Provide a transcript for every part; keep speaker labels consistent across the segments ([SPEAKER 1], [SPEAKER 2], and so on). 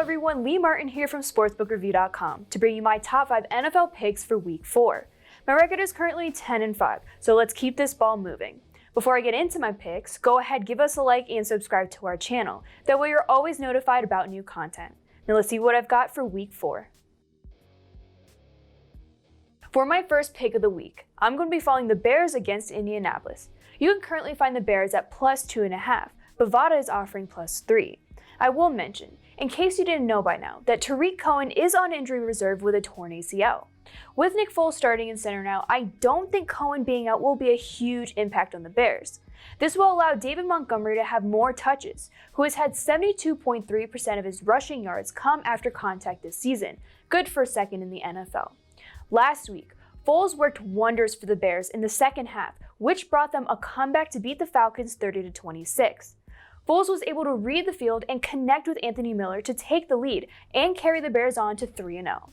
[SPEAKER 1] everyone, Lee Martin here from sportsbookreview.com to bring you my top 5 NFL picks for week 4. My record is currently 10-5, so let's keep this ball moving. Before I get into my picks, go ahead, give us a like and subscribe to our channel. That way you're always notified about new content. Now let's see what I've got for week 4. For my first pick of the week, I'm going to be following the Bears against Indianapolis. You can currently find the Bears at plus 2.5, but Vada is offering plus 3. I will mention, in case you didn't know by now, that Tariq Cohen is on injury reserve with a torn ACL. With Nick Foles starting in center now, I don't think Cohen being out will be a huge impact on the Bears. This will allow David Montgomery to have more touches, who has had 72.3% of his rushing yards come after contact this season, good for second in the NFL. Last week, Foles worked wonders for the Bears in the second half, which brought them a comeback to beat the Falcons 30-26. Foles was able to read the field and connect with Anthony Miller to take the lead and carry the Bears on to 3-0.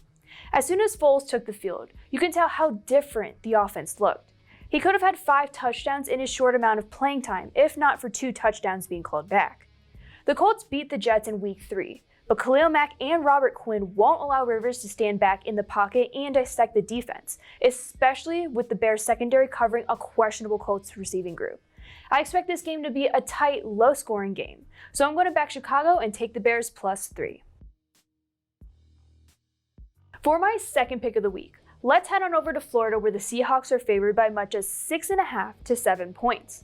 [SPEAKER 1] As soon as Foles took the field, you can tell how different the offense looked. He could have had 5 touchdowns in his short amount of playing time, if not for 2 touchdowns being called back. The Colts beat the Jets in week 3, but Khalil Mack and Robert Quinn won't allow Rivers to stand back in the pocket and dissect the defense, especially with the Bears secondary covering a questionable Colts receiving group. I expect this game to be a tight, low-scoring game, so I'm going to back Chicago and take the Bears plus 3. For my second pick of the week, let's head on over to Florida where the Seahawks are favored by much as 6.5 to 7 points.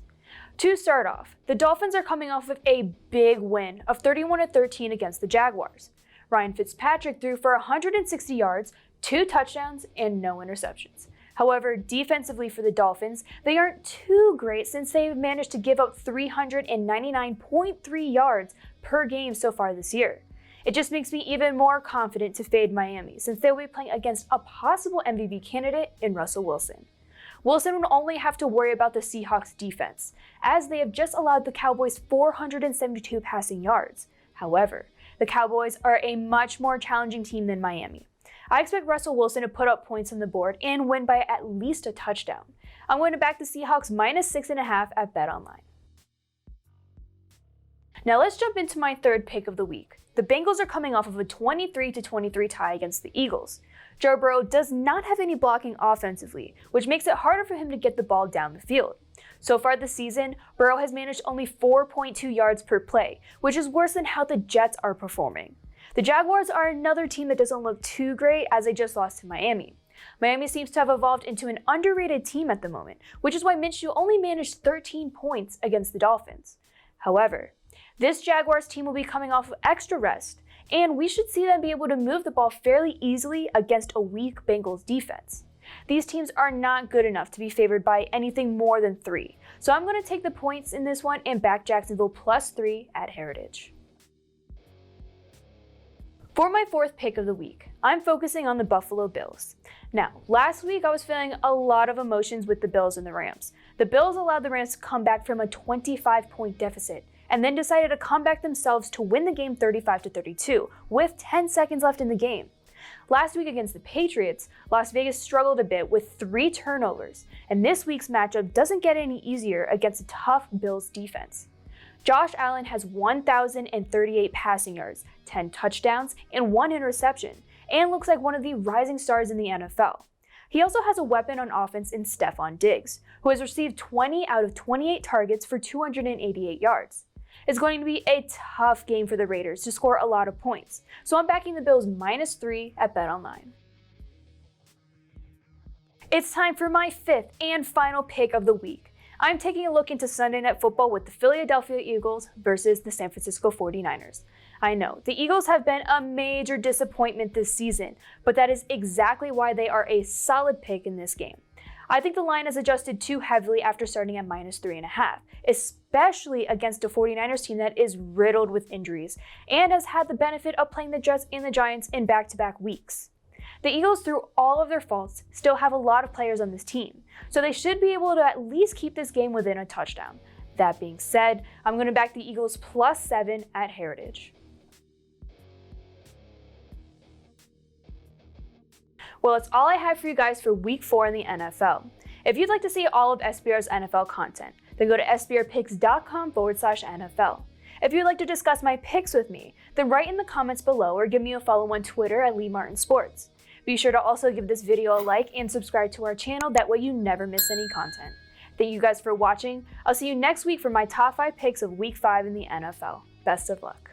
[SPEAKER 1] To start off, the Dolphins are coming off of a big win of 31-13 against the Jaguars. Ryan Fitzpatrick threw for 160 yards, 2 touchdowns, and no interceptions. However, defensively for the Dolphins, they aren't too great since they've managed to give up 399.3 yards per game so far this year. It just makes me even more confident to fade Miami since they'll be playing against a possible MVP candidate in Russell Wilson. Wilson would only have to worry about the Seahawks defense, as they have just allowed the Cowboys 472 passing yards. However, the Cowboys are a much more challenging team than Miami. I expect Russell Wilson to put up points on the board and win by at least a touchdown. I'm going to back the Seahawks minus 6.5 at BetOnline. Now let's jump into my third pick of the week. The Bengals are coming off of a 23-23 tie against the Eagles. Joe Burrow does not have any blocking offensively, which makes it harder for him to get the ball down the field. So far this season, Burrow has managed only 4.2 yards per play, which is worse than how the Jets are performing. The Jaguars are another team that doesn't look too great as they just lost to Miami. Miami seems to have evolved into an underrated team at the moment, which is why Minshew only managed 13 points against the Dolphins. However, this Jaguars team will be coming off of extra rest, and we should see them be able to move the ball fairly easily against a weak Bengals defense. These teams are not good enough to be favored by anything more than 3, so I'm going to take the points in this one and back Jacksonville plus 3 at Heritage. For my fourth pick of the week, I'm focusing on the Buffalo Bills. Now, last week I was feeling a lot of emotions with the Bills and the Rams. The Bills allowed the Rams to come back from a 25-point deficit and then decided to come back themselves to win the game 35-32 with 10 seconds left in the game. Last week against the Patriots, Las Vegas struggled a bit with 3 turnovers, and this week's matchup doesn't get any easier against a tough Bills defense. Josh Allen has 1,038 passing yards, 10 touchdowns, and 1 interception, and looks like one of the rising stars in the NFL. He also has a weapon on offense in Stephon Diggs, who has received 20 out of 28 targets for 288 yards. It's going to be a tough game for the Raiders to score a lot of points, so I'm backing the Bills minus 3 at BetOnline. It's time for my fifth and final pick of the week. I'm taking a look into Sunday Night Football with the Philadelphia Eagles versus the San Francisco 49ers. I know, the Eagles have been a major disappointment this season, but that is exactly why they are a solid pick in this game. I think the line has adjusted too heavily after starting at minus 3.5, especially against a 49ers team that is riddled with injuries and has had the benefit of playing the Jets and the Giants in back-to-back weeks. The Eagles, through all of their faults, still have a lot of players on this team, so they should be able to at least keep this game within a touchdown. That being said, I'm going to back the Eagles plus 7 at Heritage. Well, that's all I have for you guys for week 4 in the NFL. If you'd like to see all of SBR's NFL content, then go to sbrpicks.com/NFL. If you'd like to discuss my picks with me, then write in the comments below or give me a follow on Twitter at LeeMartinSports. Be sure to also give this video a like and subscribe to our channel, that way you never miss any content. Thank you guys for watching. I'll see you next week for my top 5 picks of Week 5 in the NFL. Best of luck.